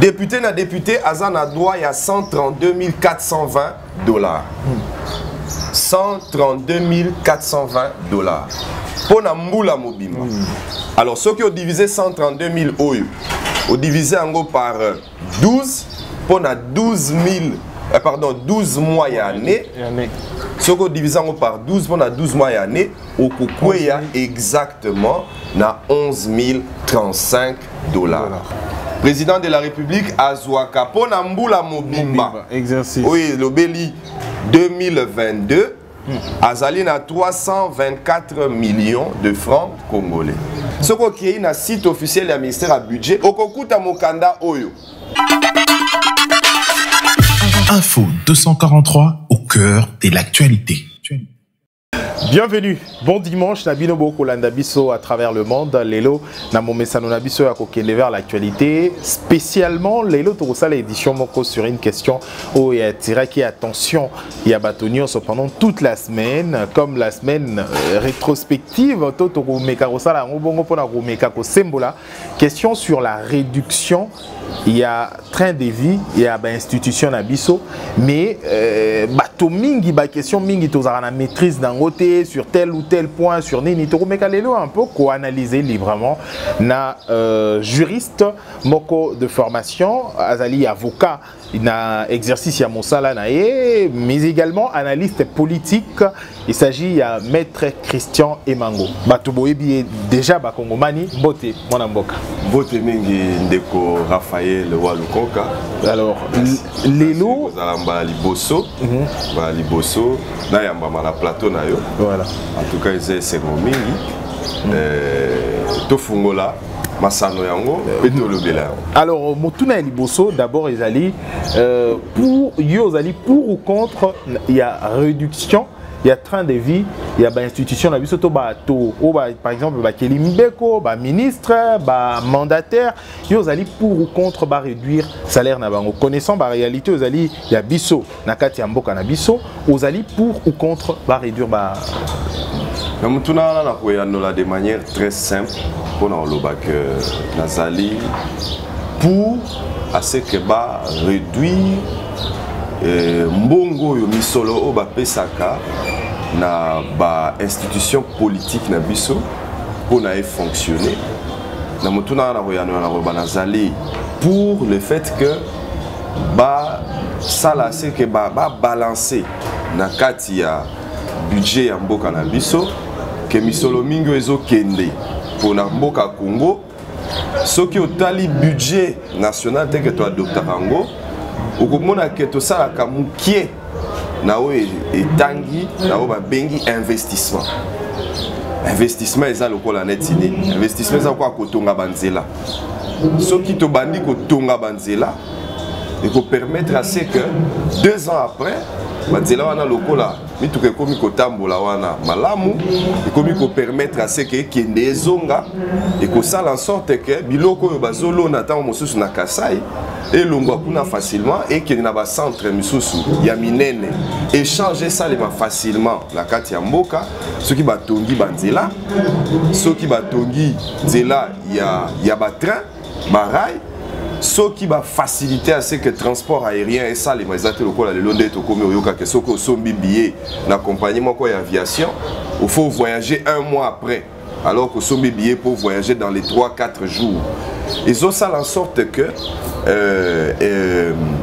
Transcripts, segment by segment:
Député na député, Azan a droit à 132 420 $. 132 420 $. Pour la moula mobimba. Alors, ceux qui ont divisé 132 000 oyo, ont divisé en gros par 12, pour la 12 mois et année. Ceux qui ont divisé en gros par 12, pour la 12 mois et année, au Kukwea exactement na 11 035 $. Président de la République, Azwaka, pour la moula mobimba. Exercice. Oui, le Béli 2022. Azali na 324 millions de francs congolais. Ce qui est un site officiel du ministère du budget, Okokuta Mokanda Oyo. Info 243 au cœur de l'actualité. Bienvenue, bon dimanche, Nabino Bokolanda Bisso à travers le monde. Lelo, Namomesano Nabiso à Kokende vers l'actualité. Spécialement, Lelo Torosa l'édition Moko sur une question où il y a attiré qui attention, il y a Batonio pendant toute la semaine, comme la semaine rétrospective. Totoro Mekarosa la Ngobongo Pona Mekako Sembola. Question sur la réduction. Il y a train de vie, il y a institution Nabiso, mais bato mingi ba question mingi tozara na maîtrise d'un côté sur tel ou tel point sur nini toro mekalelo un peu ko analyser librement na juriste moko de formation azali avocat na exercice ya mosala na ye mais également analyste politique. Il s'agit à maître Christian Emango. Bato boyebi déjà ba Kongomani bote mona mboka. Bote mingi ndeko Raphaël Walukonka. Alors lelo zalamba liboso ba liboso na yamba na plateau na yo. Voilà. En tout cas c'est mingi to fungola masano yango petolobela. Alors motuna liboso d'abord ezali pour yo ezali pour ou contre il y a réduction. Il y a train de vie, il y a des institutions, par exemple, Kelimbeko, ministre, mandataire, ils allaient pour ou contre réduire le salaire. Connaissant la réalité, il y a Bisso, Nakati Amboka na Bisso, ils allaient pour ou contre réduire. De manière très simple, pour Nazali, pour assez que réduire mbongo yo misolo o ba pesaka na ba institution politique na biso pour na fonctionner na mutuna na royano na banazali pour le fait que ba sala c'est que ba balancer na kati ya budget ya mboka na biso que misolo mingo ezo kende pour na mboka Congo soki otali budget national tel que toi docteur Rango okomona ke to sala ka mukie na o etangi na o ba bengi investissement eza lokola netini investissement eza kwa kotonga banzela soki to bandi kotonga banzela et ko permettre à ce que 2 ans après banzela wana lokola mituke komi kotambola wana malamu ekomi ko permettre à ce que kende ezonga et ko sala en sorte que biloko yo bazolo na tango mosusu na Kasai et l'ongwa kuna facilement et qu'il y a un centre misusu ya minene échanger ça facilement la kati ya mboka ceux qui batongi banzela ceux qui batongi zela ya ba train ba rail ceux qui va faciliter à ce que transport aérien et ça les mazate lokola le londe to komi oyoka que soko sombi billet na compagnie moko ya aviation il faut voyager 1 mois après alors que sombi billet pour voyager dans les 3-4 jours. Ils ont ça en sorte que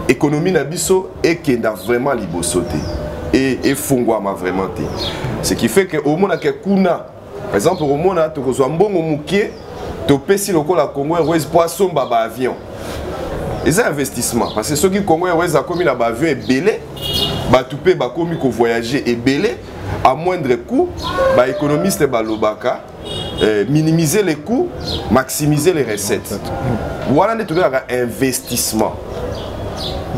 l'économie nabiso est qui n'a vraiment libosoté et fungwama vraiment té. Ce qui fait que au monde que kuna par exemple au monde to ko mbongo mukie to pesi lokola Congo Airways poisson baba avion. Et c'est un investissement parce que ceux qui Congo Airways a commis la avion est belé ba toupé ba commis ko voyager est belé à moindre coût ba économiste ba lobaka minimiser les coûts, maximiser les recettes. Voilà un investissement.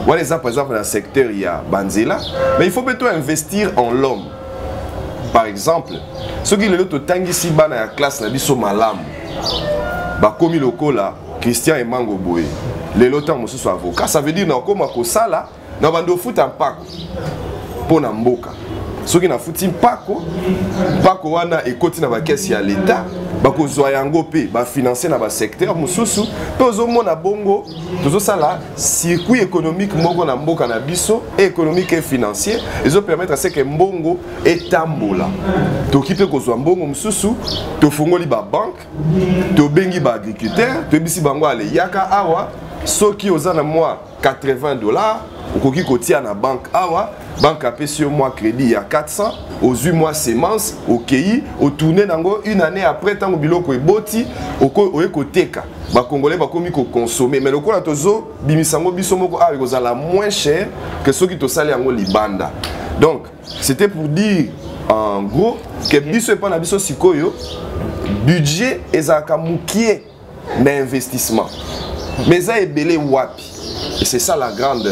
Voilà par exemple dans le secteur il y a Banzela, mais il faut plutôt investir en l'homme. Par exemple, ceux qui le tangi si bana la classe na biso malam. Ba komi lokola Christian Emango Boye. Les lotants mo so avocat, ça veut dire na koma ko sala na bando foot en pack pour na mboka. soki na futi mpako wana ekoti na bakesi ya l'État bakozwa yango pe ba financer na ba secteur mususu pe ozomona bongo tozosala circuit économique moko na mboka na biso économique et financier ezo permettre à ce que mbongo etambola toki pe kozwa mbongo mususu tofungoli ba banque tobengi ba agriculteur tobisi bango ale yaka awa soki ozana mwa $80 okoki kotia na banque awa banque apesi yo mwa crédit ya 400 ozwi mwa semence okei otourner nango une année après tango biloko eboti oye koteka bakongolais bakomi kokonsommer mais lokola tozo bimisango biso moko awa ekozala moins cher que soki tosali yango libanda. Donc c'était pour dire en gros que biso epa na biso sikoyo budget ezalaka mukie na investissement mais ça ebele wapi. Et c'est ça la grande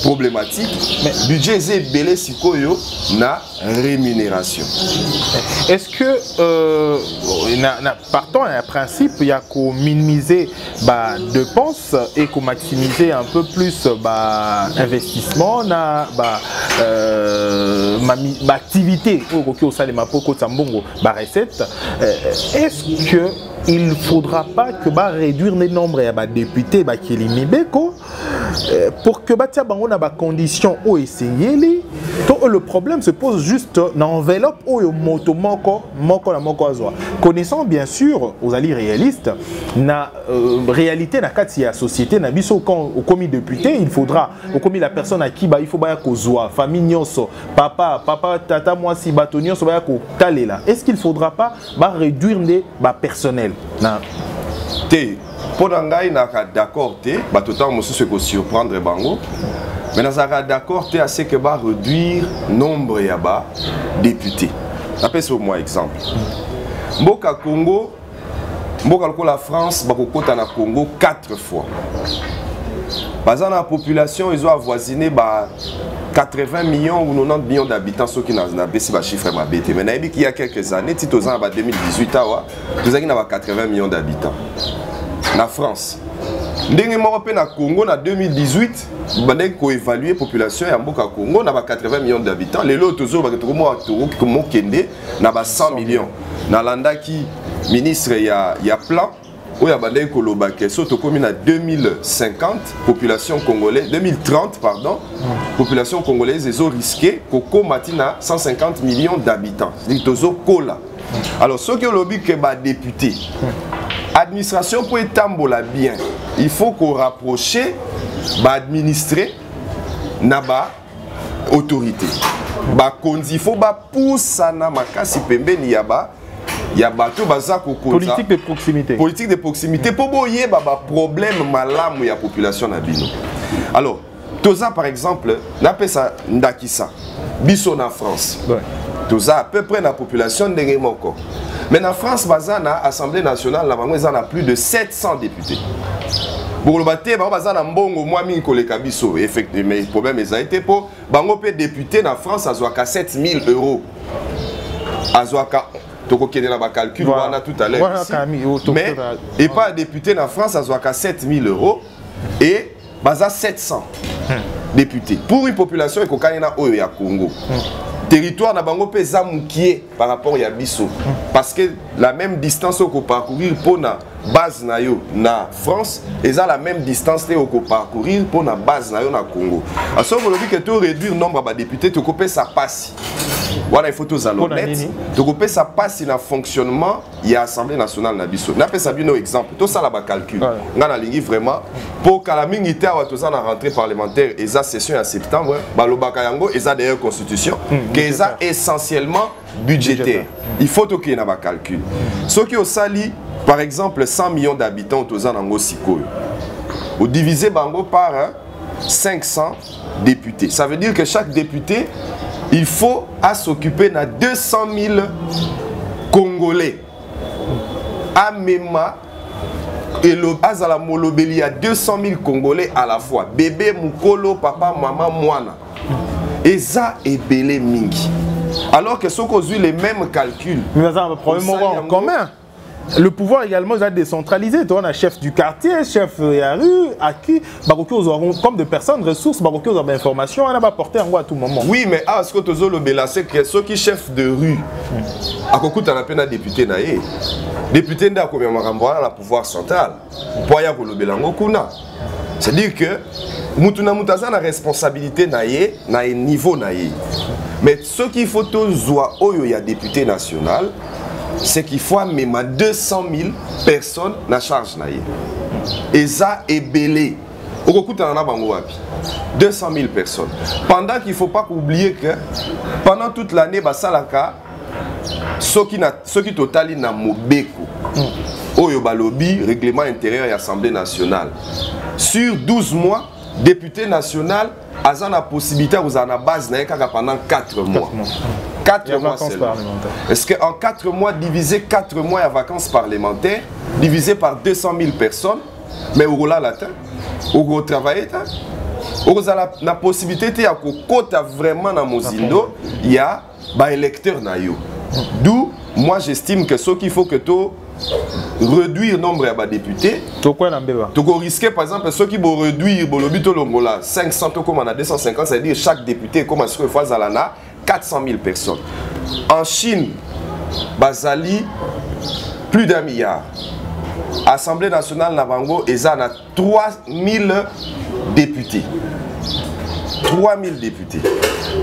problématique. Mais budget est belé sikoyo na rémunération. Est-ce que partons d'un principe, il y a qu'au minimiser dépenses et qu'au maximiser un peu plus investissement na activité au salé ma poko tambongo recette. Est-ce que il ne faudra pas que réduire le nombre de députés qui éliminent pour que on a des conditions où essayer le problème se pose juste dans l'enveloppe où connaissant bien sûr aux alliés réalistes na réalité na kati ya société na biso quand au commis député il faudra au commis la personne à qui il faut ba kozwa famille nyonso papa tata moi si batonio so ba ko talela. Est-ce qu'il faudra pas réduire les personnel na te pour ngai na d'accord te ba total mosusu ko surprendre bango mais nous sommes d'accord à ce que va réduire le nombre de députés. Appelez-moi moi exemple. Mboka Congo, la France, Bakokota na Congo 4 fois. Dans la population, ils ont avoisiné 80 millions ou 90 millions d'habitants, ceux qui n'ont pas ces chiffres. Mais il y a quelques années, en 2018, nous avons 80 millions d'habitants. En France. Na Congo en 2018, on a évalué la population de Mboka Congo na 80 millions d'habitants. Les autres na 100 millions. Na landa qui ministre il y a plan où il y a bandé kolobake surtout comme en 2050 population congolaise 2030 pardon population congolaise ils ont risqué Koko Matina 150 millions d'habitants. C'est tozo kola. Alors ceux qui ont lobby que député administration pour étambola bien, il faut qu'on rapproche, administrer, naba autorité. Il faut pousser na makasi pembe ni yaba tout bazako politique de proximité. Politique de proximité pour boyer problème malamu ya population na bino. Alors, toza par exemple, n'appelle ça ndakisa. Biso na France. Ouais. Toza à peu près la population de moko. Mais en France, l'Assemblée nationale, il y a plus de 700 députés. Pour le bâtir, effectivement, mais le problème est que pour les députés en France, ça a 7 000 €. Tu as calcul tout à l'heure. Mais et pas député en France, ça a 7 000 € et 700 députés. Pour une population qui est au Congo. Territoire na bango pe zamukie par rapport à biso parce que la même distance qu'on parcourir pour na base na yo na France et ça la même distance qu'on parcourir pour na base na yo na Congo. À ce moment que tu réduire nombre de députés tu couper ça passe. Voilà il faut tous honnête. Tu couper ça passe dans fonctionnement il y a Assemblée nationale na biso. Na pe ça bien exemple. Tout ça là ba calcul. On a ligne vraiment pour que la minité à tout ça na rentrée parlementaire et ça session en septembre ba lobaka yango et ça d'ailleurs constitution que ça essentiellement budgétaire. Il faut qu'il y ait un calcul. Ce qui est au Sali, par exemple, 100 millions d'habitants au Zanango Sikoyo. Vous divisez Bango par 500 députés. Ça veut dire que chaque député, il faut s'occuper de 200 000 Congolais. À Mema, et le Azala Molobeli, il y a 200 000 Congolais à la fois. Bébé, Mukolo, papa, maman, Moana. Et ça est belé mingi. Alors que ceux qui ont eu les mêmes calculs. Mais ça, un problème en commun. le pouvoir également est décentralisé. On a chef du quartier, chef de la rue, à qui comme des personnes, ressources, informations, on va porter en à tout moment. Oui, mais ce que tu as c'est que ceux qui chef de rue, à Kokou, tu as un député. Député n'a pas le pouvoir central. C'est-à-dire que Moutouna Moutaza a la responsabilité na niveau naïe. Mais ce qu'il faut toujours il y a député national, c'est qu'il faut même 200 000 personnes na charge naïe. Et ça est belé. Au coup, 200 000 personnes. Pendant qu'il ne faut pas oublier que pendant toute l'année, Basalaka, ceux qui totalent na Mobeko, Oyo Balobi, règlement intérieur et Assemblée nationale. Sur 12 mois, député national, a la possibilité de la base pendant 4 mois. 4 mois seulement. Est-ce qu'en 4 mois, divisé 4 mois à vacances parlementaires, divisé par 200 000 personnes, mais au latin, au travail, au la possibilité de faire vraiment dans Mozindo, il y a des électeurs. D'où, moi j'estime que ce qu'il faut que tu réduire le nombre de députés. Tu risques par exemple ceux qui vont réduire le 500 comme on a 250, c'est-à-dire chaque député comme ce que fois 400 000 personnes. En Chine, Bazali, plus d'1 milliard. Assemblée nationale Nabango, ils ont 3 000 députés. 3 000 députés.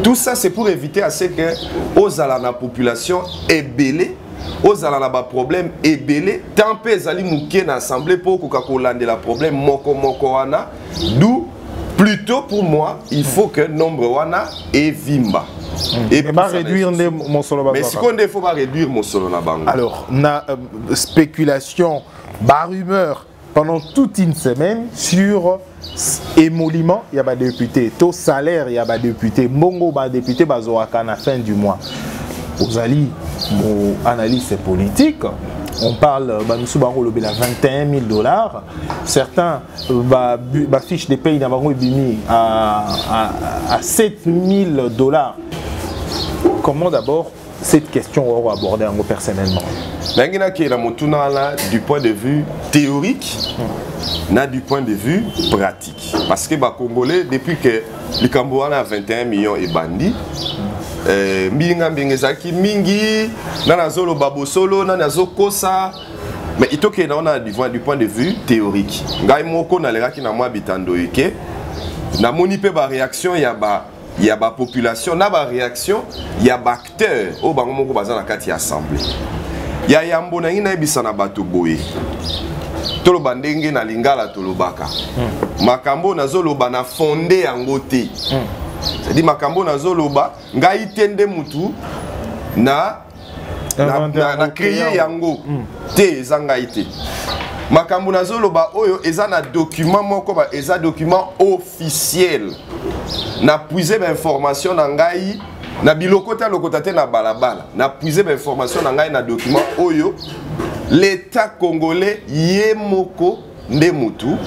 Tout ça, c'est pour éviter à ce que la population est belée, la problème est belé. Tant que les gens dans l'Assemblée pour que la problème moko wana. D'où, plutôt pour moi, il faut que le nombre wana est vimba. Et pas réduire mon solo. Mais si on ne faut pas réduire mon solo na bango. Alors, na spéculation, rumeur pendant toute une semaine sur émolument, il y a des députés, taux salaire, il y a des députés, mongo ba député bazoaka à la fin du mois. Aux alliés, mon analyse politique, on parle de 21 000 $. Certains fichent des pays à 7 000 $. Comment d'abord cette question va aborder personnellement? Du point de vue théorique, du point de vue pratique. Parce que les Congolais, depuis que le Cambodge a 21 millions et bandits, mingi nanazolo babosolo nanazo kosa mais ito ke na du point de vue théorique ngai moko na leraki na mwa bitando eke na moni pe ba réaction ya ba population na ba réaction ya ba acteur o bango moko baza na kati ya assemblée ya yambo na ngina ebisa na bato boye tolo bandenge na lingala tolobaka makambo nazoloba na fondé yango te. C'est-à-dire makambo nazoloba ngai tende mutu na créer yango te ezanga ite makambo nazoloba oyo eza na document moko ba eza document officiel na puiser ba information na ngai na bilokota lokota te na balabala na puiser ba information na ngai na document oyo l'État congolais yemoko nde mutu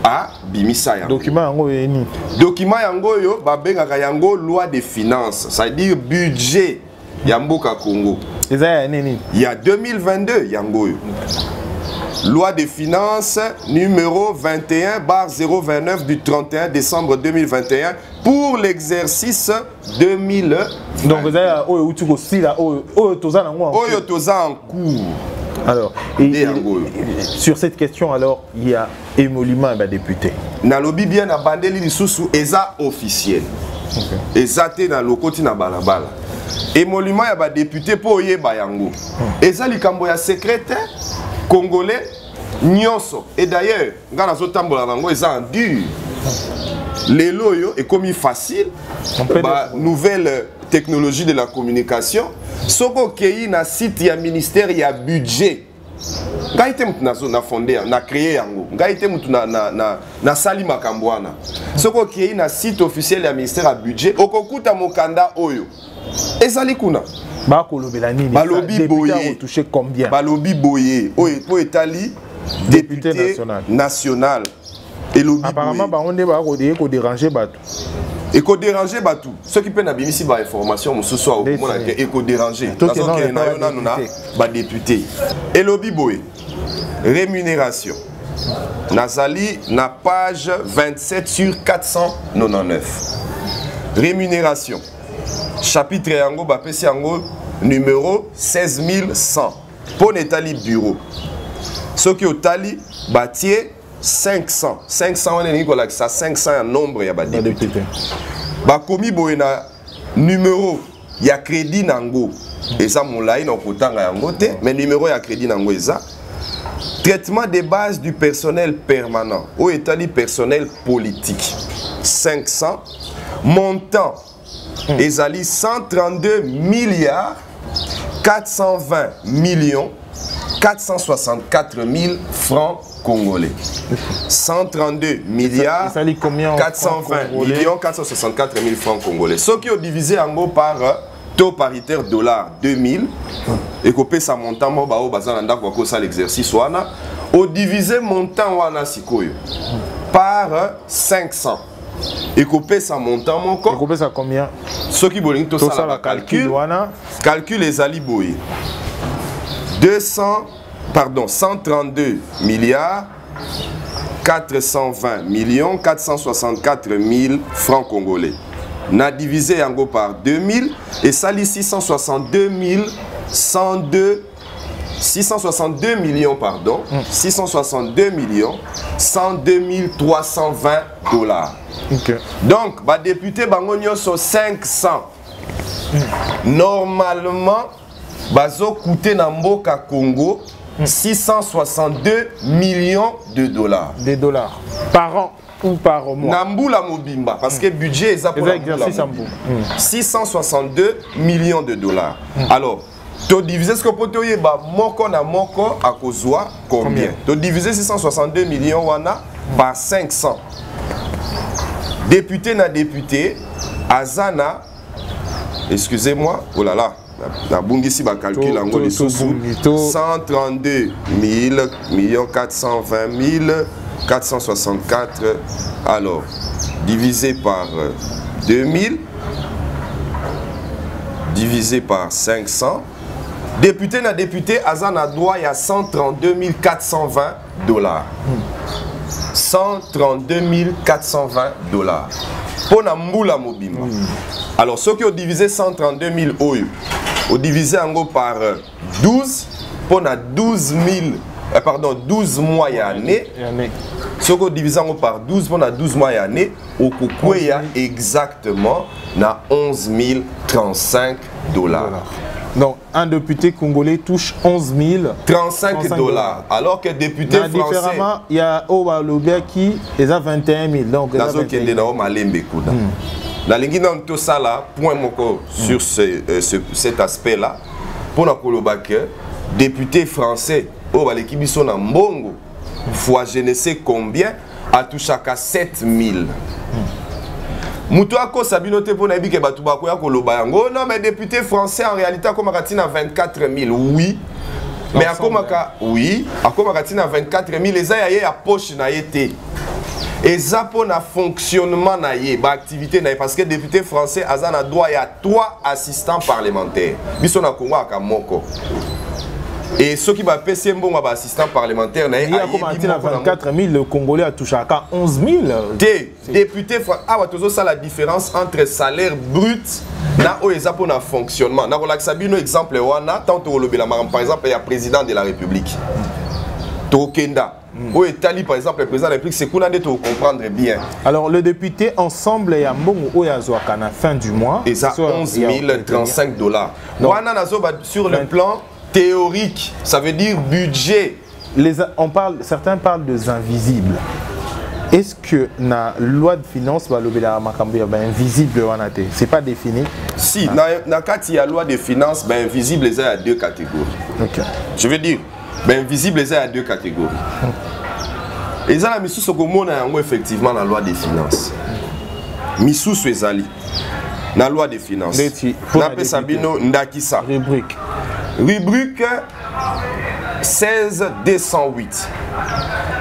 a bimisa yango. Document yango yeni. Document yango yo babengaka yango loi de finances, c'est-à-dire budget ya mboka Congo. Eza nini? Il y a 2022 yango yo. Loi de finances numéro 21/029 du 31 décembre 2021 pour l'exercice 2020. Donc vous avez oyo toza en cours. Alors, sur cette question, alors, il y a émolument un député. Nalobi bien na bandeli lisusu eza officiel. Eza te na lokoti na balabala. Émolument ya ba député po yeba yango. Eza likambo ya secrétaire congolais nyonso. Et d'ailleurs, ngana zo tambola nango eza en dur. Lelo yo est comme facile. Ba nouvelle technologie de la communication. Soko kei na site ya ministère ya budget. Ngaite mutu na fondé na créer yango. Ngaite mutu na sali makambwana. Soko kei na site officiel ya ministère ya budget okokuta mokanda oyo. Ezali kuna. Ba kolobela nini? Balobi boye touché combien? Balobi boye oyo po etali député national. Apparemment ba on est ba ko déranger bato. éco-déranger batou. Ceux qui peuvent n'abîmer ici, information, ce soir, au moment où éco-déranger. Parce que nous député. Et lobby boy. Rémunération. Nazali, na page 27 sur 499. Rémunération. Chapitre yango, bapesi yango, numéro 16100. Pour Netali bureau. Ce qui au tali, bâtier 500. 500, on est 500 un nombre, il y a des députés. Bakomi boyena numéro, il y a crédit nango. Et ça, mon laï, non, mais numéro, il y a crédit nango. Et ça. Traitement des bases du personnel permanent. Au état personnel politique. 500. Montant. Ezali 132 milliards 420 millions 464 000 francs congolais. 132 milliards 420 millions 464 000 francs congolais. Ce qui est divisé en gros par taux paritaire dollar 2000 et copé sa montant bao bazalanda kwa ça l'exercice wana au divisé montant wana sikoyo par 500 et copé sa montant moko et copé ça combien ce qui boling to ça la calcul wana calcul les ali boy 132 milliards 420 millions 464 000 francs congolais. Na divisé en gros par 2000 et ça lit 662 millions pardon 662 millions 102 320 dollars. Okay. Donc ba député bango nyonso 500 normalement bazo coûter na mboka Congo 662 millions de dollars. Des dollars par an ou par mois. Namboula Mobimba, parce que le budget est pour l'exercice. 662 millions de dollars. Alors, tu divises ce que tu as moko na moko à kozwa combien? Tu divises 662 millions wana par 500. Député na député, Azana, excusez-moi, oh là là, la bungisi ba calcul en gros 132 millions 420 000 464, alors divisé par 2000 divisé par 500. Député na député, Azan a droit à 132 420 dollars. 132 420 dollars. Pour la moula mobima. Alors, ceux qui ont divisé 132 000 oyo, ont divisé en gros par 12, pour la 12 mois et année. Ce qu'on divise par 12 pour 12 mois et année, au Koukou, il y a exactement 11 035 dollars. Donc, un député congolais touche 11 035 dollars. Alors que député français. Différemment, il y a Obalobia qui est à 21 000. Donc, il y a 21 000. Tout ça là, point sur cet aspect-là, pour la Kolobake, député français, l'équipe sont en Mbongo. Fois je ne sais combien, à tout chacun 7000. Moutouako Sabinote pour Nabi Kebatoubakou ya Kolobayango. Non, mais député français en réalité, à Komakatina 24 000, oui. Mais à Komaka, oui, à Komakatina 24 000, les aïe à poche na été. Et ça pour na fonctionnement na yé, activité na yé, parce que député français, Azan a droit à 3 assistants parlementaires. Bisson a Kongo à Kamoko. Et ceux qui va passer un bon assistant parlementaire, il y a 24 000, le Congolais a touché à 11 000. Député, ça la différence entre salaire brut et le fonctionnement. Par exemple, par exemple, il y a le président de la République. Tokenda. Au Italie, par exemple, le président de la République, c'est qu'on a de comprendre bien. Alors, le député, ensemble, il y a un bon à la fin du mois. Et ça, 11 035 dollars. Sur le plan théorique, ça veut dire budget. Certains parlent de invisibles. Est-ce que la loi de finances va invisible? C'est pas défini? Si, dans la loi de finances, invisible il y a 2 catégories. Okay. Je veux dire, invisible il y a 2 catégories. Et ça, effectivement dans la loi des finances. Missou Suezali. Dans la loi des finances. Rubrique 16 208.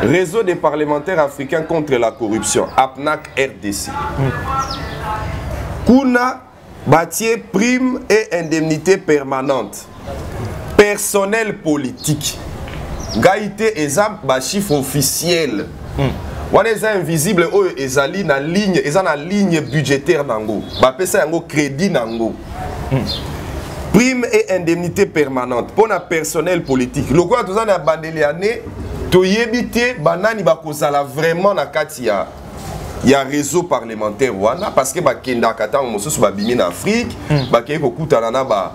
Réseau des parlementaires africains contre la corruption, APNAC RDC. Kuna bâtier prime et indemnité permanente. Personnel politique. Gaïté exam ba chiffre officiel. Wana eza invisible oyo ezali na ligne, eza na ligne budgétaire nango. Ba pesa yango crédit nango. Prime et indemnité permanente pour le personnel politique. Le quoi tous na bandeli année to yebité banani ba kozala vraiment na kati ya réseau parlementaire wana parce que ba kenda kata mosusu ba bimi na Afrique, ba kei ko kutana na ba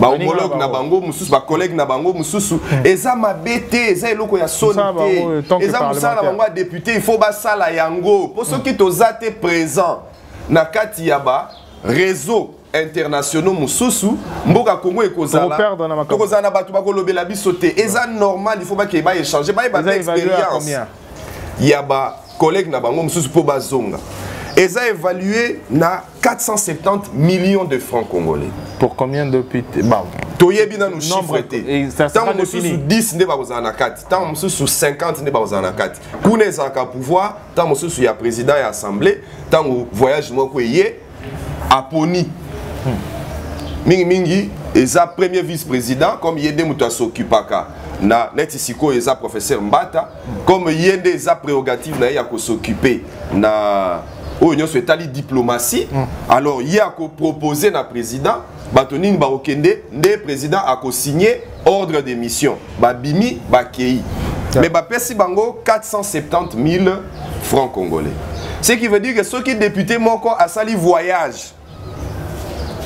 homologue na bango mususu ba collègue na bango mususu eza mabete eza eloko ya sonité eza musala bango député il faut ba sala yango pour ceux qui tozate présent na kati ya ba réseau internationaux mususu mboka Congo ekozala tokozala na bato bakolobela biso te eza normal il faut ba ke ba échanger ba expérience ya ba collègue na bango mususu po bazonga eza évalué na 470 millions de francs congolais. Pour combien de députés? Toyebi na nous chiffre te. Tant mususu 10 nde bakozala na 4, tant mususu 50 nde bakozala na 4. Kuna ezaka pouvoir, tant mususu ya président ya assemblée, tant voyage moko yé aponi. Mingi mingi eza premier vice-président comme yende muto asokupaka na neti siko eza professeur Mbata comme yende eza prérogative na ya ko s'occuper na oyo soit tali diplomatie alors il y a ko proposer na président batonini ba okende nde président a ko signer ordre de mission ba bimi ba kei mais ba pesi bango 470 000 francs congolais, ce qui veut dire que ceux qui député moko a sali voyage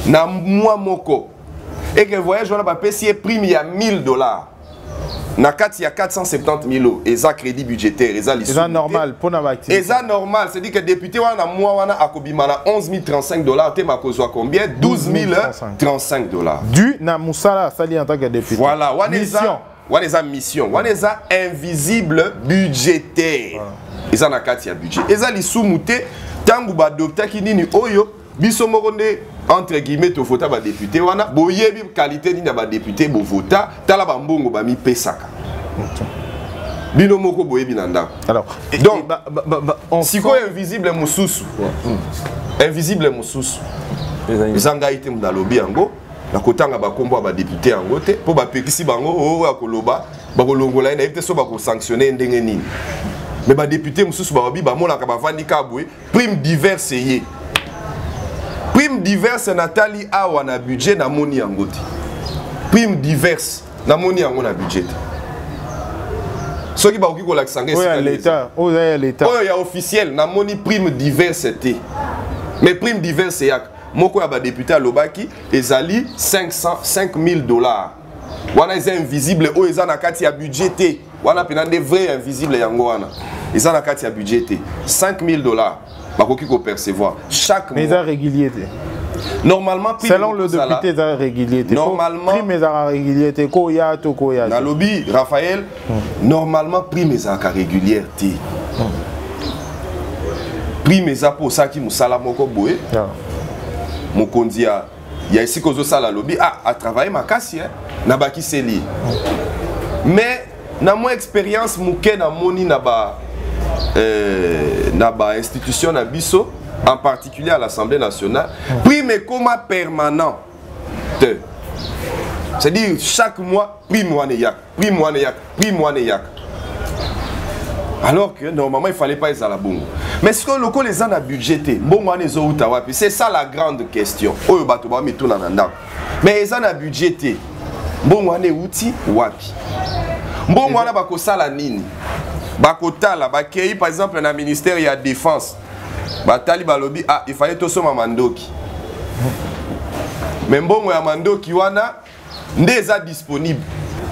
na mois moko et que voyage wana ba pesi prime ya $1000 na kati ya 470 000 eza crédit budgétaire eza lissu eza normal pour na activité eza normal c'est dire que député wana mois wana akobima na $11,035 te makozwa combien $12,035 du na musala sali en tant que député voilà wana eza mission wana eza invisible budgétaire eza na kati ya budget eza lissu muté tangu ba docteur kinini oyo biso moko nde entre guillemets to vota ba député wana boyebi qualité ni na ba député bo vota tala ba mbongo ba mi pesaka bino moko boyebi na ndako alors donc siko invisible mususu invisible mususu ezanga ite na lobby yango na kotanga ba kombo ba député yango te po ba pekisi bango o akoloba ba kolongola na ite so ba ko sanctionner ndenge nini mais ba député mususu ba bi ba monaka ba vandi kabwe prime diverse yé prime diverse Nathalie awa na budget na moni yango te prime diverse na moni yango na budget soki ba oki ko lakisa ngesi l'état oyo ya officiel na moni prime diverse te mais prime diverse ya moko ya ba député alobaki ezali $5,000 wana eza invisible oyo eza na kati ya budget te wana pena de vrai invisible yango wana eza na kati ya budget te $5,000 bakoki ko percevoir chaque mais mois régulier normalement selon le député ça régulier normalement prime ça régulier te ko ya to ko ya na lobby Raphaël normalement prime ça régulière te prime ça pour ça qui musala moko boye mokonzi ya ici kozo sala lobby a travailler makasi na baki seli mais na mo expérience muke na moni na ba institution na biso en particulier à l'Assemblée nationale prime coma permanent c'est-à-dire chaque mois prime wane yak prime wane yak prime wane yak alors que normalement il fallait pas les à la bongo mais ce que le co les gens a budgété bon wane zo uta wapi c'est ça la grande question oyo bato ba mi tuna nanda mais les gens a budgété bon wane uti wapi bon wana ba ko sala nini bakotala bakei par exemple na ministère ya défense batali balobi il fallait to soma mandoki mais mbongo ya mandoki wana nde eza disponible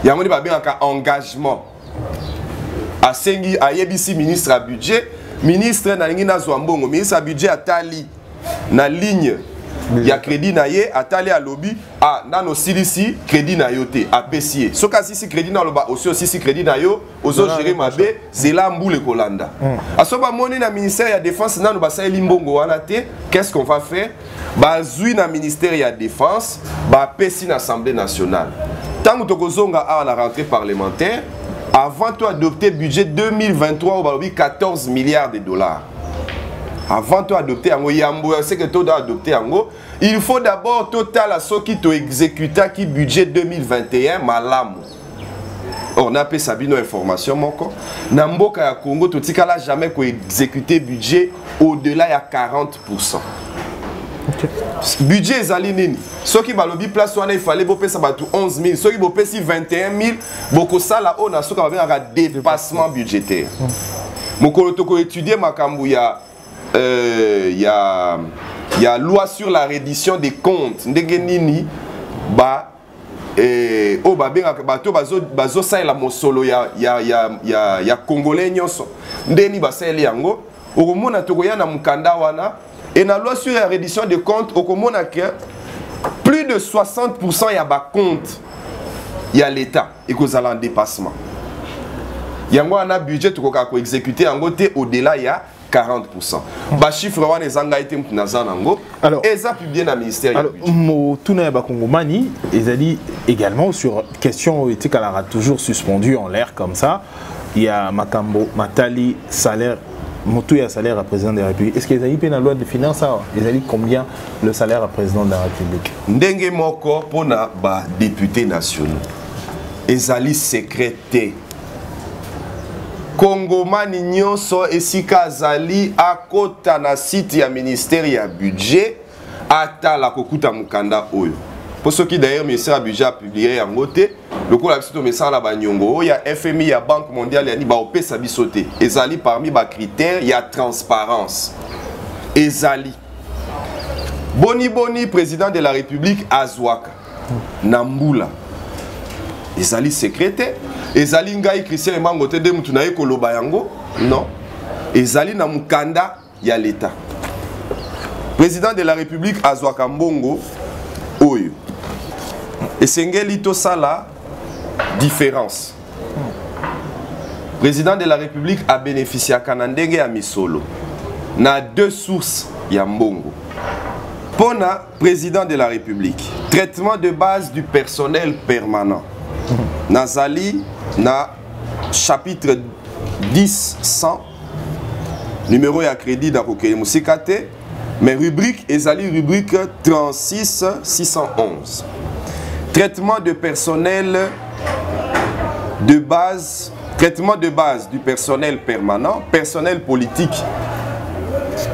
yango ni babengaka engagement asengi ayebisi ministre à budget ministre na lingi nazwa mbongo ministre à budget atali na ligne ya crédit na ye atali à lobby nano silisi crédit na yo te apesi soka sisi crédit na loba aussi crédit na yo ozo gérer mabe zela mbule kolanda asoba moni na ministère ya défense nano basali mbongo wana te qu'est-ce qu'on va faire bazui na ministère ya défense ba pesi na assemblée nationale tango tokozonga à la rentrée parlementaire Avant de adopter le budget 2023, on va 14 milliards de dollars. Avant de adopter il faut d'abord total à ceux qui ont exécuté qui budget 2021 malam. On a fait Sabino information moko. Namboka ya Congo totikala jamais ko exécuter budget au-delà de 40%. Okay. Budget ezali nini? Ceux qui balobi place wana il fallait bopé ça batu 11 000, ceux qui bopé si 21 000, boko sala on a soka ba un dépassement budgétaire. Mokolo toko étudier makambu ya loi sur la reddition des comptes ndenge nini ba o ba benga bato bazo saela mosolo ya congolais nyonso ndeni ba saeli yango okomona tokoya na mukanda wana et la loi sur la reddition des comptes okomona que plus de 60% ya ba compte ya l'état et kozala en dépassement yango ana budget tokoka ko exécuter yango te au-delà ya 40%. Ba chiffre wana ezanga été mtunazanango. Alors, eza publié dans le ministère. Alors, Tuna Bakongomani, ezali également sur question éthique elle a toujours suspendu en l'air comme ça. Il y a Makambo, Matali, salaire, Motouya salaire à président de la République. Est-ce qu'ils ont la loi de finances? Ils ont dit combien le salaire à président de la République? Ndenge moko pona ba député national. Ezali secrétaire. Kongomani nyonso esika azali akota na site ya ministère ya budget ata la kokuta mukanda oyo. Pour ceux qui d'ailleurs ministère ya budget a publié yango te, lokola biso message la banyongo ya FMI ya Banque mondiale ya ni ba opesa biso te. Ezali parmi ba critères ya transparence. Ezali Boni président de la République azwaka Nambula. Ezali secrétaire. Ezali ngai Christian Emangote de mutu na ye koloba yango non. Ezali na mukanda ya l'État. Président de la République azwaka mbongo oyo. Esengeli to sala différence. Président de la République a bénéficié à Kanandenge ya misolo na deux sources ya mbongo. Pona président de la République, traitement de base du personnel permanent. Nazali na chapitre 10-100 numéro ya crédit d'Akokeye Musikate, mais rubrique ezali rubrique 36-611. Traitement de personnel de base, traitement de base du personnel permanent, personnel politique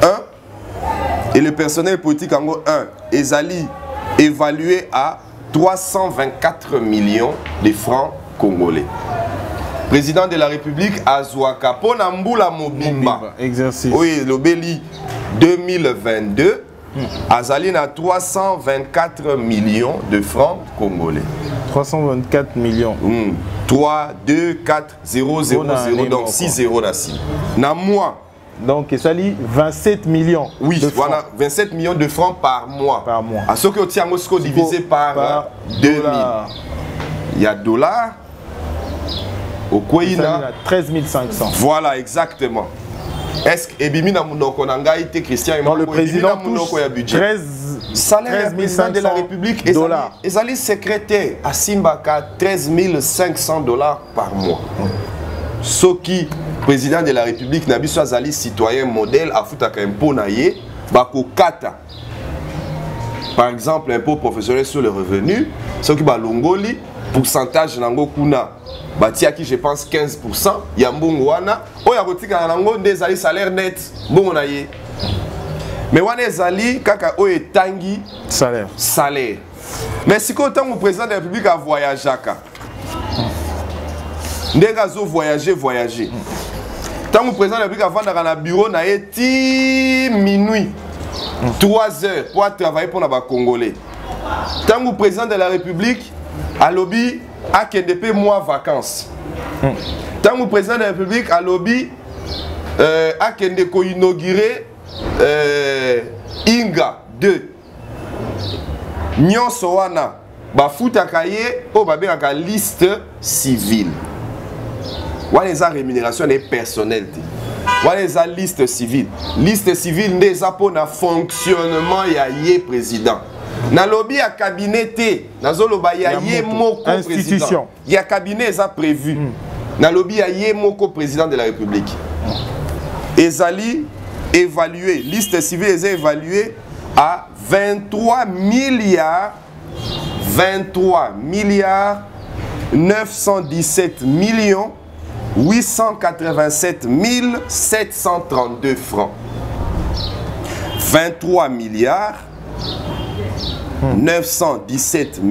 1 et le personnel politique en gros 1 ezali évalué à 324 millions de francs congolais. Président de la République Azwaka pona mbula mobimba. Exercice. Oui, l'obéli 2022. Azali na 324 millions de francs congolais. 324 millions. 3, 2, 4, 0, 0, 0. Donc 6 0 na 6. Na mois. Donc, il s'agit 27 millions. Oui, voilà, 27 millions de francs par mois. Par mois. À ce que tu as divisé par 2000. Il y a dollars. Au Kouina. 13 500. Voilà, exactement. Est-ce que Ebimina Mounoko Nangaïte, Christian et le président touche 13 500 de la République dollars. Et allez secrétaire à Simbaka 13 500 dollars par mois. Ce qui président de la République Nabiso Azali citoyen modèle a foutaka impôt naye bako kata. Par exemple, impôt professionnel sur le revenu, ce qui ba longoli pourcentage nango kuna batia qui je pense 15%, ya mbongo wana oya kotika nango ndezali salaire net mbongo naye. Mais wana ezali kaka oye tangi salaire. Mais si quand le président de la République a voyagé ndenge zo voyager. Tant que le président de la République a vendu dans le bureau, il a été minuit, 3 heures pour travailler pour les Congolais. Tant que le président de la République a lobby à KDP mois vacances. Tant que le président de la République a lobby à KDP inauguré Inga 2. Nyon Sowana, Bafuta Kaye, au Babé à la liste civile. Voilà les rémunération des personnels. Voilà les liste civile. Liste civile n'est pas pour le fonctionnement y président. Na lobby à cabinet T, na zoloba y a moko président. Il y a cabinet ça prévu. na lobby ya Yemoko président de la République. Ezali évalué, liste civile est évaluée à 23 milliards 917 millions 887 732 francs. 23 milliards 917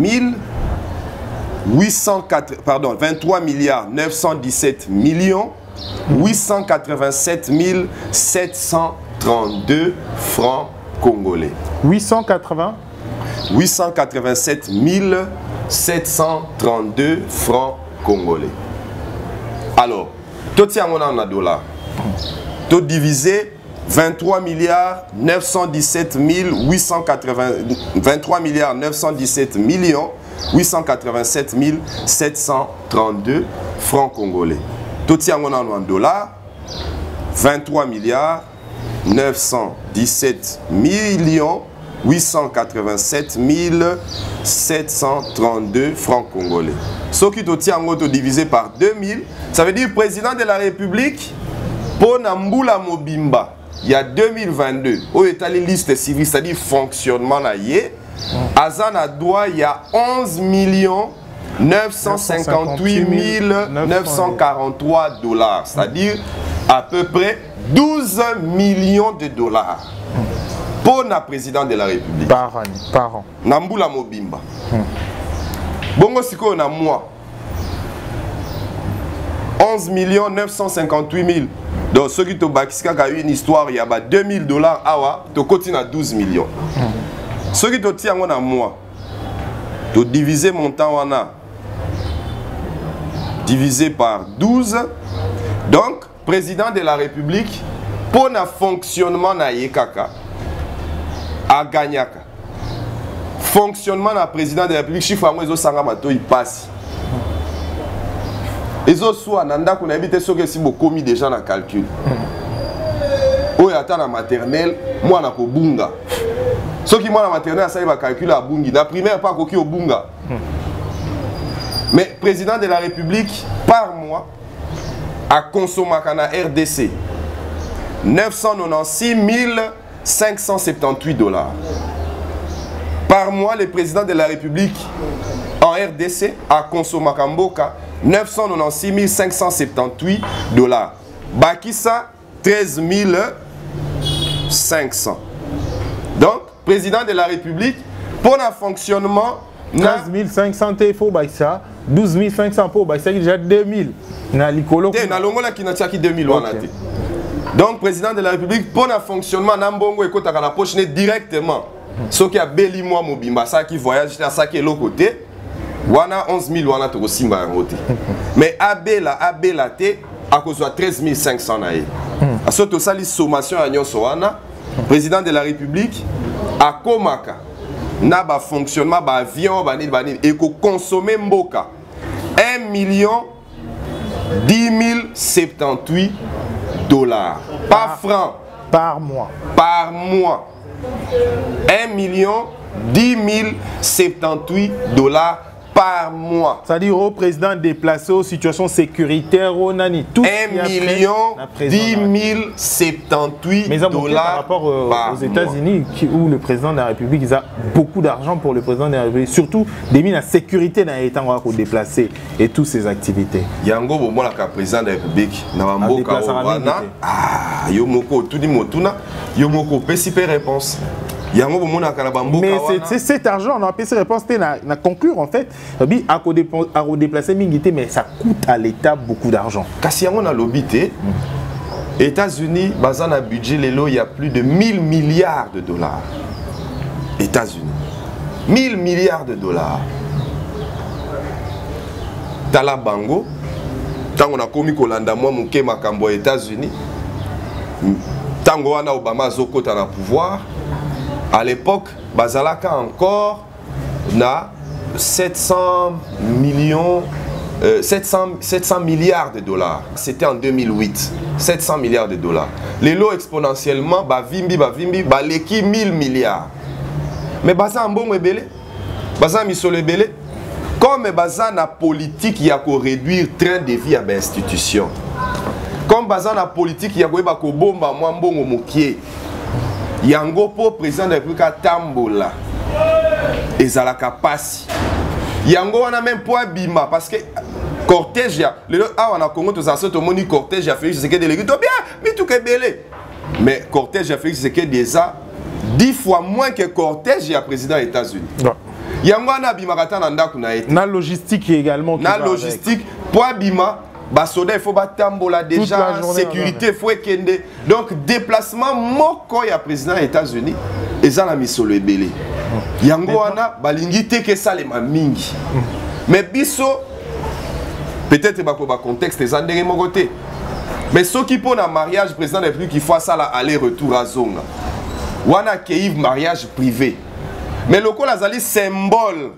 23 milliards 917 millions 887 732 francs congolais. 887 732 francs congolais. Alors, tout ça on a en dollars. Tout divisé 23 milliards 917 23 milliards 917 millions 887 732 francs congolais. Tout ça on a en dollars. 23 milliards 917 millions 887 732 francs congolais. Ce qui est divisé par 2000, ça veut dire président de la République, pour Namboula Mobimba, il y a 2022, où est la liste civile, c'est-à-dire fonctionnement, Azana doit, il y a 11 958 943 dollars, c'est-à-dire à peu près 12 millions de dollars. Pour le président de la République. Par an. Namboula Mobimba. Bongo siko na moi. 11 958 000. Donc ceux qui te bakisika a eu une histoire, il y a 2000 dollars awa, tu continues à 12 millions. Ceux qui te tiennent à moi, tu diviser mon temps wana divisé par 12. Donc président de la République pour le fonctionnement na yekaka. A Ganyaka. Fonctionnement na président de la République, chiffre à moi, Sangamato, il passe. Et soit nanda qu'on habite ce que si vous commis déjà dans le calcul. Ou y a la maternelle, moi na ko bunga. Ce qui moi la maternelle, ça va calculer à bungi. La primaire pas koki au bunga. Mais président de la République, par mois, a consommé na RDC 996 578 dollars. Par mois, le président de la République en RDC a consommé Kamboka 996 578 dollars. Bakissa 13 500. Donc, président de la République, pour le fonctionnement, 13 500 faut Bakissa, 12 500 pour Bakissa, déjà 2000. Na likolo. Na longola qui n'a tchaki 2000 wanate. Donc, président de la République, pour le fonctionnement, Nambongo et Kota la poche directement. Ce qui a béli moi Mobimba, ça qui voyage, ça qui est l'autre côté. Wana 11 000 wana to simba ngote. Mais Abela te à cause de 13 500 naé. À ce to sali sommation à Nyon Soana, président de la République à Komaka. Na ba fonctionnement ba avion banil et ko consommer mboka 1 10 078 dollars par franc par mois. Par mois. 1 10 078 dollars par mois. C'est-à-dire au président déplacé aux situations sécuritaires, au nani. 1 10 078 dollars par rapport aux États-Unis, où le président de la République, il a beaucoup d'argent pour le président de la République. Surtout des mines à sécurité dans les temps où il déplacer et toutes ces activités. Yango bon la président de la République na mboka wana yomoko tudi motuna yomoko pesipe réponse. Mais c'est cet argent, on a appelé ces réponses, à conclure en fait, à redéplacer Mingité, mais ça coûte à l'État beaucoup d'argent. Kasi on a l'obité, États-Unis, basant un budget, il y a plus de 1000 milliards de dollars. États-Unis, 1000 milliards de dollars. Tala Bango, tant on a commis Kolanda, moi, mon Makambo aux États-Unis, tant qu'on a Obama Zoko dans le pouvoir. À l'époque, Bazalaka encore na 700 milliards de dollars. C'était en 2008. 700 milliards de dollars. Les lots exponentiellement, bavimbi, l'équipe 1000 milliards. Mais Bazan bon ebele, Bazan misole ebele, Comme baza na politique il y a ko réduire train de vie à l'institution. Comme baza na politique il y a ko ba ko bomba mwa mbongo mokie. Yango po président de la République tambola. Ezalaka pasi. Yango wana même po abima parce que cortège ya le na Congo to za to moni cortège ya Félix Tshisekedi de to bien mi tout que belé. Mais cortège ya Félix Tshisekedi déjà 10 fois moins que cortège ya président des États-Unis. Yango wana bimakata na ndako na ete. Na logistique également. Na logistique po abima basoda il faut batambola déjà sécurité faut ekende. Donc déplacement moko ya président des États-Unis eza na misolo ebele. Yango wana balingi te ke salema mingi. Mais biso peut-être bako ba contexte eza ndenge moko te. Mais ceux qui pour un mariage président de la République il faut ça là aller-retour à Zonga. Wana keiv mariage privé. Mais le col azali symbole.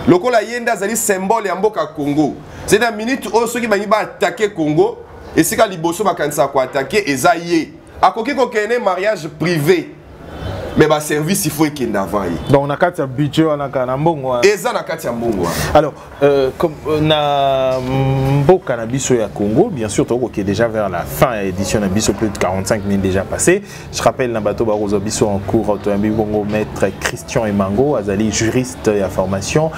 Le col ayenda azali symbole ya mboka Congo. C'est une minute où ceux qui va attaquer Congo et c'est quand liboso bakanisa ko attaquer ezaye. Akoki ko kene mariage privé. Mais ba service il faut qu'il y ait avant. Donc on a quatre budget on a kana mbongo. Eza na kati ya mbongo. Alors comme na mboka na biso ya Congo, bien sûr toko qui est déjà vers la fin édition na biso plus de 45 minutes déjà passé. Je rappelle na bato barozo biso en cours Toyambi Bongo maître Christian Emango, azali juriste ya formation,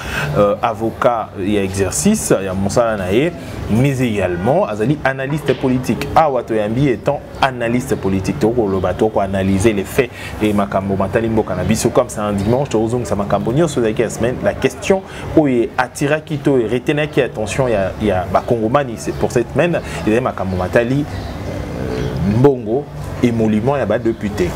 avocat et exercice ya monsala nae, mais également azali analyste politique. Awa Toyambi étant analyste politique toko lo bato ko analyser les faits et makambo matalimbo cannabis comme c'est un dimanche tozong ça makambo nyonso za la semaine. La question où est attiré kito et retenez qui attention il y a ba Congomani c'est pour cette semaine il y a makambo matali mbongo émolument il y a ba député.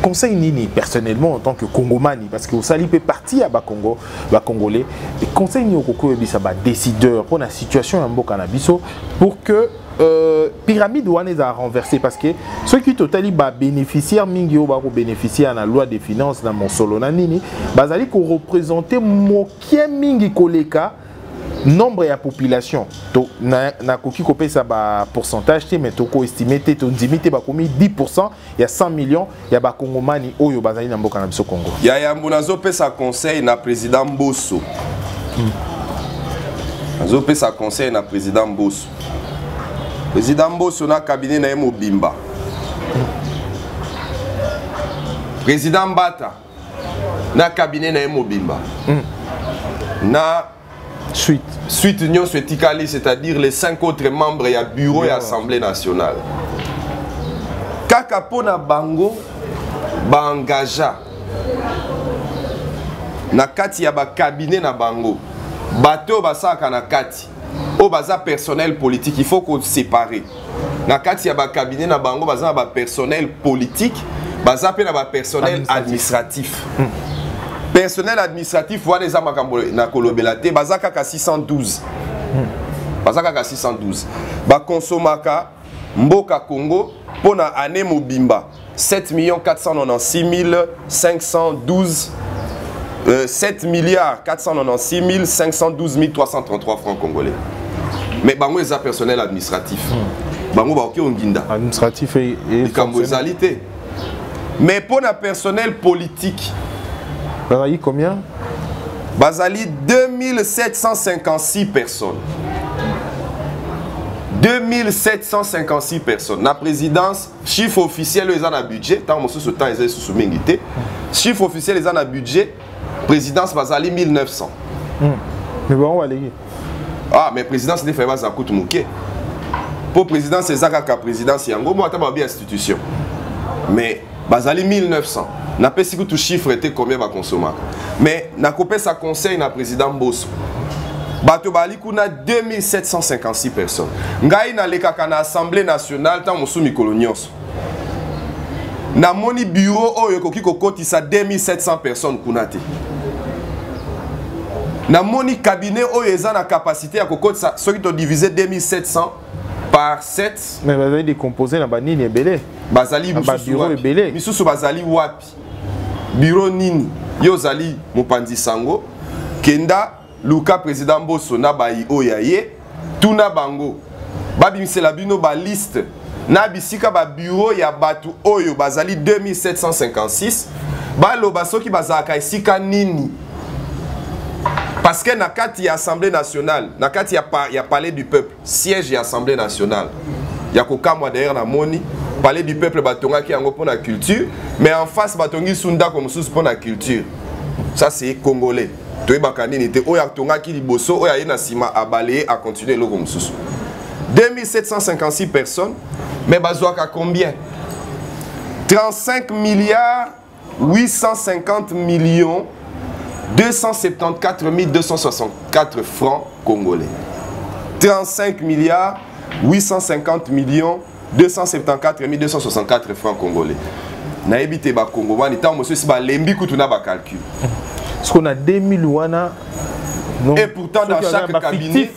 Conseil nini personnellement en tant que Congomani parce que Osali peut partir à Bakongo, Congolais. Conseil ni okoko ebisa ba décideur pour la situation en mboka na biso pour que pyramide ouane a renversé parce que ceux qui totali ba bénéficiaire mingi o ba ko bénéficier à la loi des finances dans mon solo na nini bazali ko représenter mokie mingi koleka nombre ya population to na koki kopé ça ba pourcentage mais to ko estimer te to ndimité ba komi 10% il y a 100 millions il y a ba kongomani oyo bazali na mboka na biso Congo ya yambunazo pesa conseil na président Mbosso azo pesa conseil na président Mbosso. Président Mbosso na cabinet na Mobimba. Président Mbata na cabinet na Mobimba. Na suite union souhaitikali, c'est-à-dire les 5 autres membres et bureau et assemblée nationale. Kaka pona bango ba engagea na kati ya ba cabinet na bango. Bato basaka na kati. Au baza personnel politique, il faut qu'on sépare. Na kati ya ba cabinet na bango baza ba personnel politique, baza pe na ba personnel administratif. Personnel administratif wa les amakambo na kolobelate baza kaka 612. Baza kaka 612. Ba consomaka mboka Congo pona année mobimba 7 496 512 7 496 512 333 francs congolais. Mais bango est personnel administratif. Bango ba oké onginda. Administratif et cambozalité. Mais pour le personnel politique, bazali combien? Bazali 2756 personnes. 2756 personnes. La présidence, chiffre officiel, ils ont un budget. Tant que ce temps, ils ont sous mingité. Chiffre officiel, ils ont un budget. Présidence, Bazali 1900. Mais bon, on va aller. Ah, mais présidence, il faut faire ça coûte mouké. Pour présidence, c'est ça qu'à présidence, il y a un gros mot à bien institution. Mais Bazali 1900. N'a pas si tout chiffre était combien va consommer. Mais n'a coupé sa conseil na président Mbosso. Bato bali kuna 2756 personnes. Ngai na lekaka na assemblée nationale tant mosu mikolo nyonso. Na moni bureau oyo koki kokotisa 2700 personnes kuna te. Na moni cabinet oyo eza na capacité ya kokotisa soki to diviser 2700 par 7. Mais bazali décomposer na banini ebele. Bazali bureau ebele. Misusu bazali wapi? Bureau nini? Yo zali mopanzi sango. Kenda Luka président Mbosso na bayi oyaye tuna bango babimisela bino ba liste na bisika ba bureau ya batu oyo bazali 2756 baloba soki bazaka esika nini Parce que na kati ya Assemblée nationale, na kati ya Palais du Peuple, siège ya Assemblée nationale. Ya kokamwa d'ailleurs na moni, Palais du Peuple batonga ki yango pour la culture, mais en face batongi sunda comme sous pour la culture. Ça c'est congolais. Toi bakani nité oya tonga ki liboso oya yena sima a balayer à continuer le comme sous. 2756 personnes, mais bazouaka combien? 35 milliards 850 millions 274 264 francs congolais. 35 milliards 850 millions 274 264 francs congolais. Na ebité ba Congo wani tant monsieur si ba lembi kutuna ba calcul. Parce qu'on a 2000 wana. Non. Et pourtant dans chaque cabinet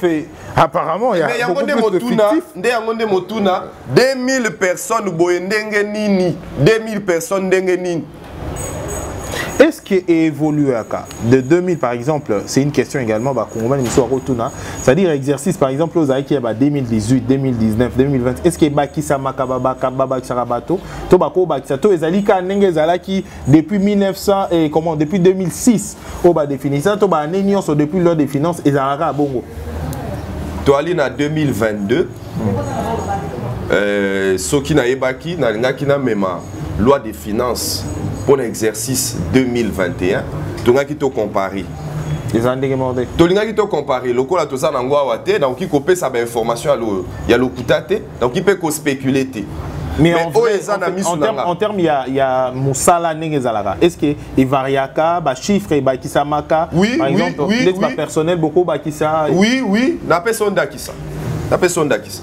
apparemment il y a beaucoup plus de fictifs. Ndé yangonde motuna 2000 personnes boye ndenge nini 2000 personnes ndenge nini. Est-ce qu'il évolue à cas de 2000 par exemple, c'est une question également bah c'est-à-dire exercice par exemple aux qui est 2018, 2019, 2020. Est-ce que bakisa makababa kababa sarabato to bako bakisa to ezalika ndenge zalaki depuis 1900 et comment depuis 2006 au ba définissant to ba nénion so depuis loi des finances ezalaka bongo. To ali na 2022 soki na ebaki na ngaki na mema loi des finances pour l'exercice 2021, tu as quitté comparer. Les années demandées. Tu as quitté comparer. Le cola toza nangwa wate, donc qui copie sa information il y a le kutate, donc il peut spéculer. Mais en termes il y a musala nengezalaka. Est-ce que il variaka ba chiffre ba kisamaka par exemple les personnel beaucoup ba kisa. Oui, na personne d'akisa. Na personne d'akisa.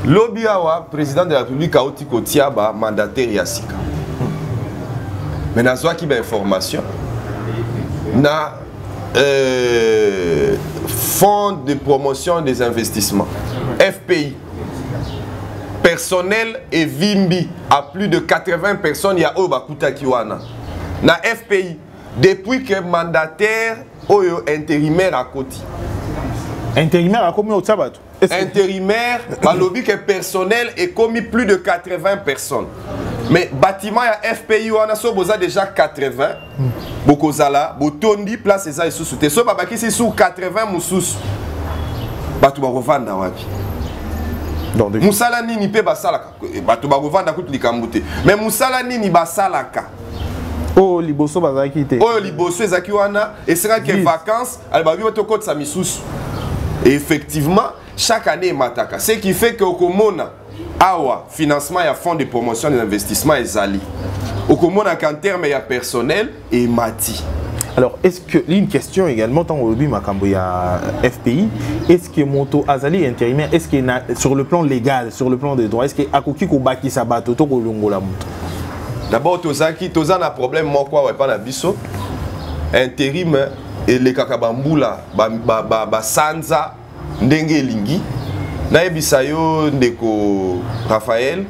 Lobiawa président de la République Aoti Kotiaba mandataire Yassika. Mais dans ce qui est information, na Fonds de promotion des investissements, FPI, personnel et Vimbi, à plus de 80 personnes, il y a Obakuta Kiwana. Na FPI, depuis que mandataire Oyo intérimaire à côté. Intérimaire à combien au Tsabat? Intérimaire, balobi que personnel est commis plus de 80 personnes. Mais bâtiment ya FPI on a soboza déjà 80. Bokozala, botondi place eza sous te so babaki si sous 80 mususu. Batu ba revanda wapi. Donc musala nini pe basalaka. Batu ba revanda kutu likambute. Mais musala nini basalaka. Oh liboso bazaki te. Oh liboso ezaki wana et sera que vacances, albabi to côte sa misusu. Et effectivement, chaque année mataka. Ce qui fait que Okomona awa financement et fonds de promotion des investissements et zali. Okomona qu'en termes il personnel et mati. Alors, est-ce que, une question également, tant au début, Makambo, il y a FPI, est-ce que Monto Azali est intérimaire, est-ce qu'il sur le plan légal, sur le plan des droits, est-ce qu'il y a Akoki Kobaki Sabato, Toko Longo la Monto? D'abord, Tozaki, Tozan a problème, moi, quoi, ouais, pas la biso. Intérim et les Kakabamboula, Sanza, Ndenge Lingi, Naebisayo, Ndeko Raphaël,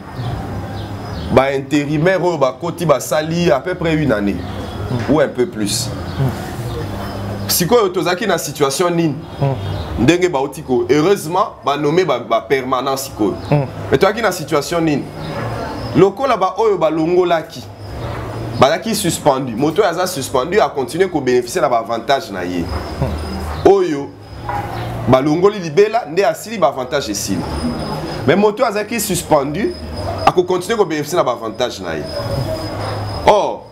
intérimaire, Koti Basali, à peu près une année, ou un peu plus. Si quoi Tozaki na situation nini ndenge baotiko heureusement ba nommé ba permanent siko mais toi qui na situation nini lokola ba oyo ba longolaki ba qui suspendu moto aza suspendu a continuer ko bénéficier na ba avantage na ye oyo ba longoli libela nde asili ba avantage esili mais moto aza qui suspendu a ko continuer ko bénéficier na ba avantage na ye or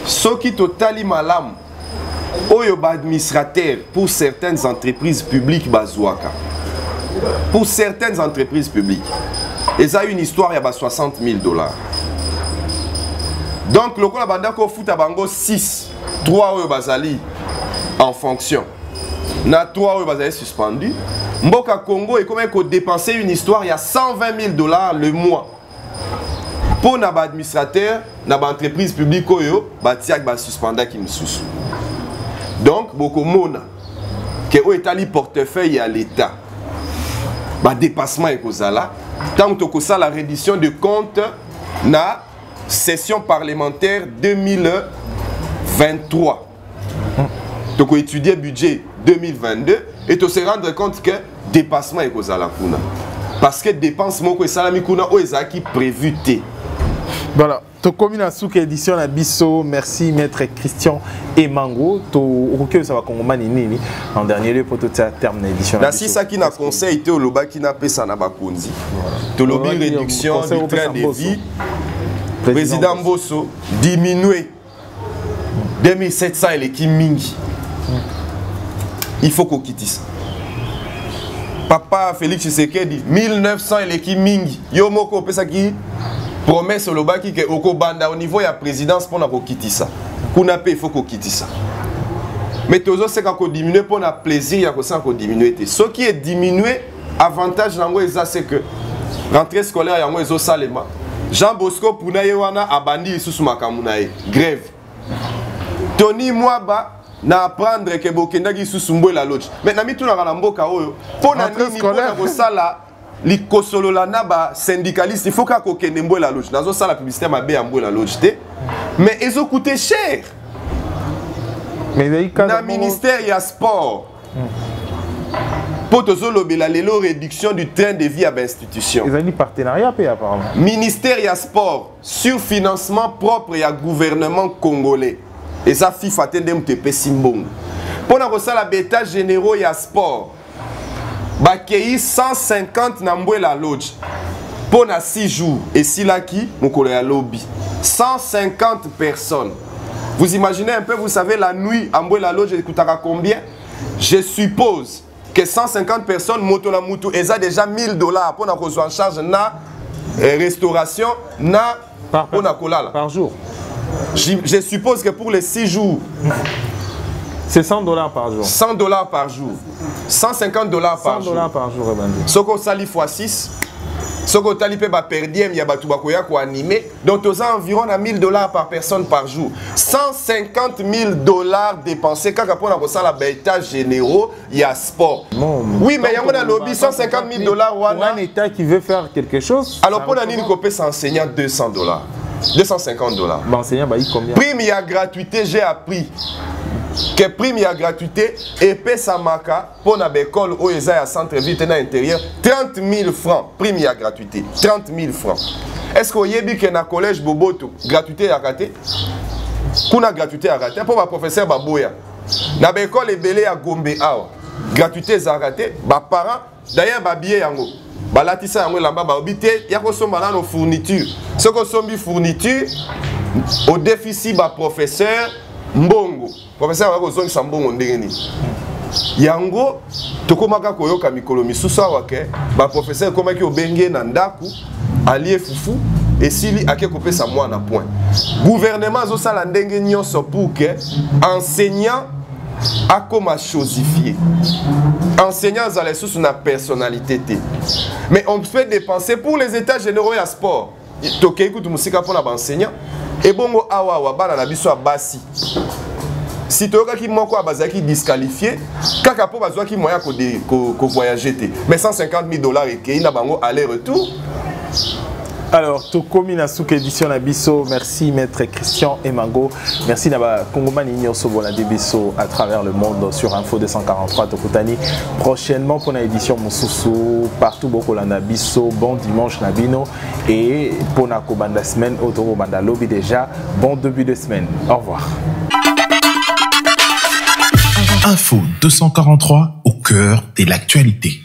soki totali malamu oyo ba administrateur pour certaines entreprises publiques bazouaka. Pour certaines entreprises publiques. Et ça a une histoire il y a $60 000. Donc le la banda ko futa bango 6, 3 oyo bazali en fonction. Na 3 oyo bazali suspendu. Mboka Congo est comme ko dépenser une histoire il y a $120 000 le mois. Pour na ba administrateur, na ba entreprise publique oyo ba tiak ba suspenda ki msusu. Donc, beaucoup de monde qui est établi portefeuille à l'État, bah dépassement et cause-là. Tant que ça, la reddition de compte na session parlementaire 2023. Donc, étudier budget 2022 et tu se rendre compte que dépassement et cause-là. Parce que dépense mon que salami kuna o ezaki prévu té. Voilà. Tokomi na souka édition na biso, merci maître Christian Emango. To recueil ça va congomani nini en dernier lieu pour tout ça terme na édition. Na si ça qui na conseil te loba qui na pesa na bakonzi. To lobi réduction du train de vie. Président Mbosso diminuer 2700 et qui mingi. Il faut qu'on quitte ça. Papa Félix Tshisekedi 1900 et qui mingi. Yo moko pesa qui promesse au lobaki que oko banda au niveau de la présidence pour na quitter ça. Kuna pe il faut qu'on quitte ça. Mais toujours c'est qu'on diminue pour na plaisir ya ko ça qu'on diminue. Ce qui est diminué avantage nango c'est que rentrée scolaire yango ezo salema. Jean Bosco Punaye wana abandi isusu makamunaye grève. Tony Mwaba na apprendre que bokendaki isusu mbwela lodge. Maintenant mi tuna kana mboka oyo pona nini pona ko sala likosolola na ba syndicaliste il faut ka ko kende mbwela lodge. Nazo sala publicité mabe ya mbwela lodge te. Mais ils ont coûté cher. Mais na ministère ya sport. Pour la réduction du train de vie à l'institution. Ils ont un partenariat apparemment. Ministère ya sport sur financement propre ya gouvernement congolais. Et ça FIFA TDMTP Simbong. Pour la bêta généraux ya sport. Bakei 150 na mbwela lodge. Pour 6 jours et si là qui mokolo ya lobby. 150 personnes. Vous imaginez un peu, vous savez la nuit à mbwela lodge coûtera combien? Je suppose que 150 personnes moto la mutu et ça déjà $1000 pour na en charge na restauration na pour na kolala par jour. Je suppose que pour les 6 jours c'est $100 par jour. $100 par jour. $150 par jour. $100 par jour. Ce qu'on sali x 6. Ce qu'on tali pe ba perdiem ya batu bakoya ko animé. Donc aux environ à $1000 par personne par jour. $150,000 dépensés quand pour na ça la bêta généraux il y a sport. Oui mais il y a lobby $150,000 un état qui veut faire quelque chose. Alors pour la nini copé s'enseignant $200. $250. L'enseignant bah il combien? Prime il y a gratuité, j'ai appris que prime il y a gratuité et paie sa maca pour na école au ESA à centre-ville dans l'intérieur 30 000 francs prime il y a gratuité 30 000 francs. Est-ce que vous avez que na collège Boboto gratuité à raté? Kuna gratuité à raté pour ma professeur Baboya. Na école ebelé à Gombe awa gratuité à raté ba parents d'ailleurs ba billet yango balatisa yango lamba ba obité ya ko somba na nos fournitures. Ce que sombi fourniture au déficit ba professeur Mbongo. Professeur wako zongi sambongo ndengeni. Yango tokomaka koyoka mikolo misusu wake ba professeur komaki obenge na ndaku alie fufu esili ake kopesa mwana point. Gouvernement zo sala ndenge nyonso pour que enseignant akoma chosifié. Enseignants zale sous na personnalité té. Mais on fait dépenser pour les états généraux ya sport. Tokei kutu musika pour na enseignant et bongo awa bana na biso basi. Si tu as qui bazaki disqualifié, kaka po bazaki moyen ko voyager té. Mais $150,000 et qu'il na bango aller-retour. Alors, Tokomi na souka édition na biso, merci maître Christian Emango, merci naba Kongomani Nyoso Bola Debiso à travers le monde sur Info 243 Tokutani. Prochainement pour la édition Moussousou, partout beaucoup la biso, bon dimanche Nabino et pour la Kobanda semaine, Otoro Banda Lobby déjà, bon début de semaine. Au revoir. Info 243 au cœur de l'actualité.